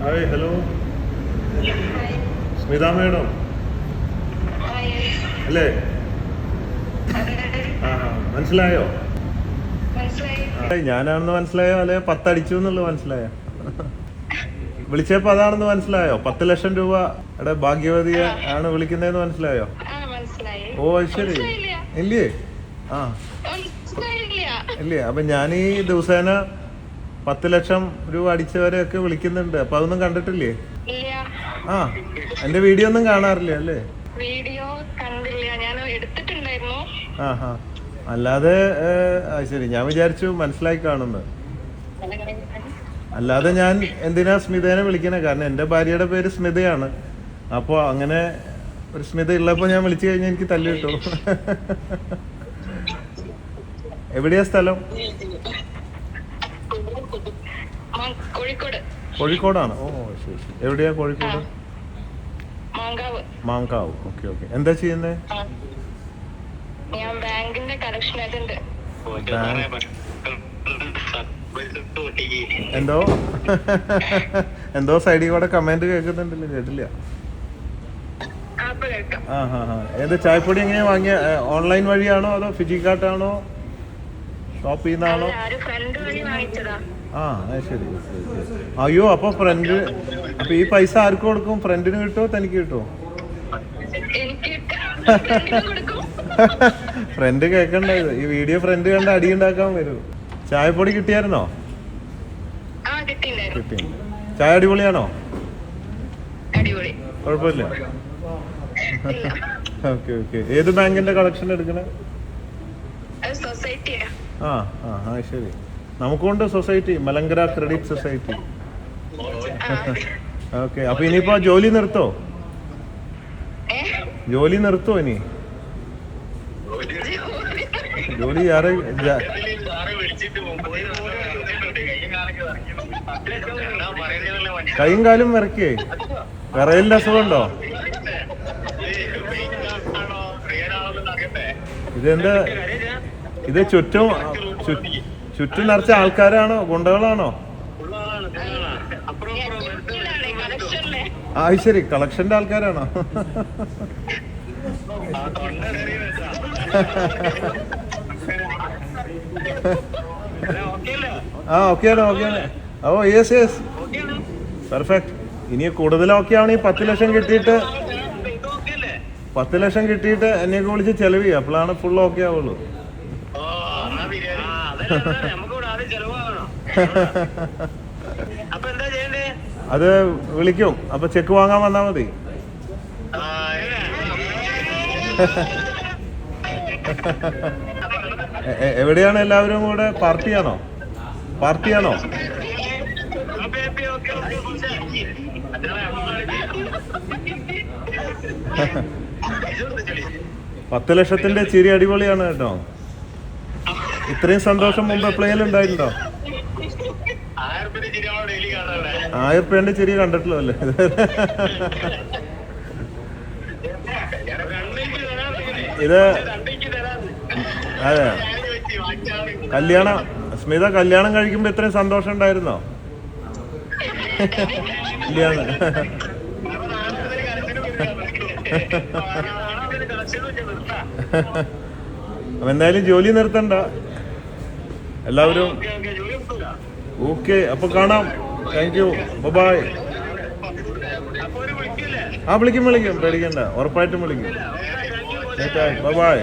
Hi hello Smitha madam അല്ലേ? ആ മനസ്സിലായോ? ഞാനാണെന്ന് മനസ്സിലായോ അല്ലെ 10 അടിച്ചു എന്നുള്ളത് മനസ്സിലായോ? വിളിച്ചപ്പോ അതാണെന്ന് മനസ്സിലായോ? 10 ലക്ഷം രൂപയുടെ ഭാഗ്യവതിയെ ആണ് വിളിക്കുന്നതെന്ന് മനസ്സിലായോ? ഓ ശരി. ഇല്ലേ? ആ ഇല്ലേ? അപ്പൊ ഞാൻ ഈ ദിവസേന 10 ലക്ഷം രൂപ അടിച്ചവരെയൊക്കെ വിളിക്കുന്നുണ്ട്. അപ്പൊ അതൊന്നും കണ്ടിട്ടില്ലേ? ആ എന്റെ വീഡിയോ ഒന്നും കാണാറില്ല അല്ലേ? വീഡിയോ കണ്ടില്ല, ഞാൻ എടുത്തിട്ടുണ്ടായിരുന്നു. ആ അല്ലാതെ ശരി, ഞാൻ വിചാരിച്ചു മനസ്സിലാക്കി കാണുന്നു. അല്ലാതെ ഞാൻ എന്തിനാ സ്മിതേനെ വിളിക്കണേ? കാരണം എൻ്റെ ഭാര്യയുടെ പേര് സ്മിതയാണ്. അപ്പോൾ അങ്ങനെ ഒരു സ്മിത ഉള്ളപ്പോൾ ഞാൻ വിളിച്ചു കഴിഞ്ഞാൽ എനിക്ക് തല്ലു കിട്ടും. എവിടെയാ സ്ഥലം? കോഴിക്കോടാണ്. ഓ ശരി ശരി. എവിടെയാ കോഴിക്കോട്? മാങ്കാവ്. Okay okay. എന്താ ചെയ്യുന്നേ? ഞാൻ ബാങ്കിന്റെ കളക്ഷൻ ഏജന്റ്. എന്തോ എന്തോ സൈഡിൽ കൂടെ കമന്റ് കേൾക്കുന്നുണ്ടല്ലോ, കേട്ടില്ല. ഏത് ചായപ്പൊടി എങ്ങനെയാ വാങ്ങിയ? ഓൺലൈൻ വഴിയാണോ അതോ ഫിജിക്കാർട്ടാണോ ഷോപ്പിൽ നിന്നാണോ? ആ ശരി. അയ്യോ അപ്പൊ ഫ്രണ്ട്, അപ്പൊ ഈ പൈസ ആർക്ക് കൊടുക്കും? ഫ്രണ്ടിന് കിട്ടുമോ തനിക്ക് കിട്ടുമോ? ഫ്രണ്ട് കേൾക്കണ്ടായത് ഈ വീഡിയോ ഫ്രണ്ട് കണ്ട് അടി ഉണ്ടാക്കാൻ വരൂ. ചായപ്പൊടി കിട്ടിയായിരുന്നോ? കിട്ടി. ചായ അടിപൊളിയാണോ? കുഴപ്പമില്ല. Okay okay. ഏത് ബാങ്കിന്റെ കളക്ഷൻ എടുക്കണേ? ആ ശരി. നമുക്കുണ്ട് society, Malankara credit society. Okay. അപ്പൊ ഇനിയിപ്പോ ജോലി നിർത്തോ? ജോലി നിർത്തോ ഇനി? ജോലി കൈയും കാലും വിറക്കേ? വിറയലിന്റെ അസുഖമുണ്ടോ? ഇതെന്താ ഇത്? ചുറ്റും നിറച്ച ആൾക്കാരാണോ? ഗുണ്ടകളാണോ? ആ ശരി, കളക്ഷന്റെ ആൾക്കാരാണോ? ആ ഓക്കെയാണ്. Oh yes perfect. ഇനി കൂടുതൽ ഓക്കെ ആവണേ 10 ലക്ഷം കിട്ടിയിട്ട് 10 ലക്ഷം കിട്ടിയിട്ട് എന്നെയൊക്കെ വിളിച്ച് ചെലവ് ചെയ്യുക. അപ്പോഴാണ് ഫുൾ ഓക്കെ ആവുള്ളൂ. അത് വിളിക്കും. അപ്പൊ ചെക്ക് വാങ്ങാൻ വന്നാ മതി. എവിടെയാണ് എല്ലാവരും കൂടെ? പാർട്ടിയാണോ? 10 ലക്ഷത്തിന്റെ ചിരി അടിപൊളിയാണ് കേട്ടോ. ഇത്രയും സന്തോഷം മുമ്പ് എപ്പോഴെങ്കിലും ഉണ്ടായിട്ടുണ്ടോ? 1000 രൂപേന്റെ ചിരി കണ്ടിട്ടില്ലോ അല്ലേ? ഇത് അതെ. സ്മിത കല്യാണം കഴിക്കുമ്പോ ഇത്രയും സന്തോഷം ഉണ്ടായിരുന്നോ? ഇല്ലാന്ന്. അപ്പൊ എന്തായാലും ജോലി നിർത്തണ്ട എല്ലാവരും. ഓക്കെ, അപ്പൊ കാണാം. Thank you, bye. വിളിക്കും, പേടിക്കണ്ട. ഉറപ്പായിട്ടും വിളിക്കും. ബൈ.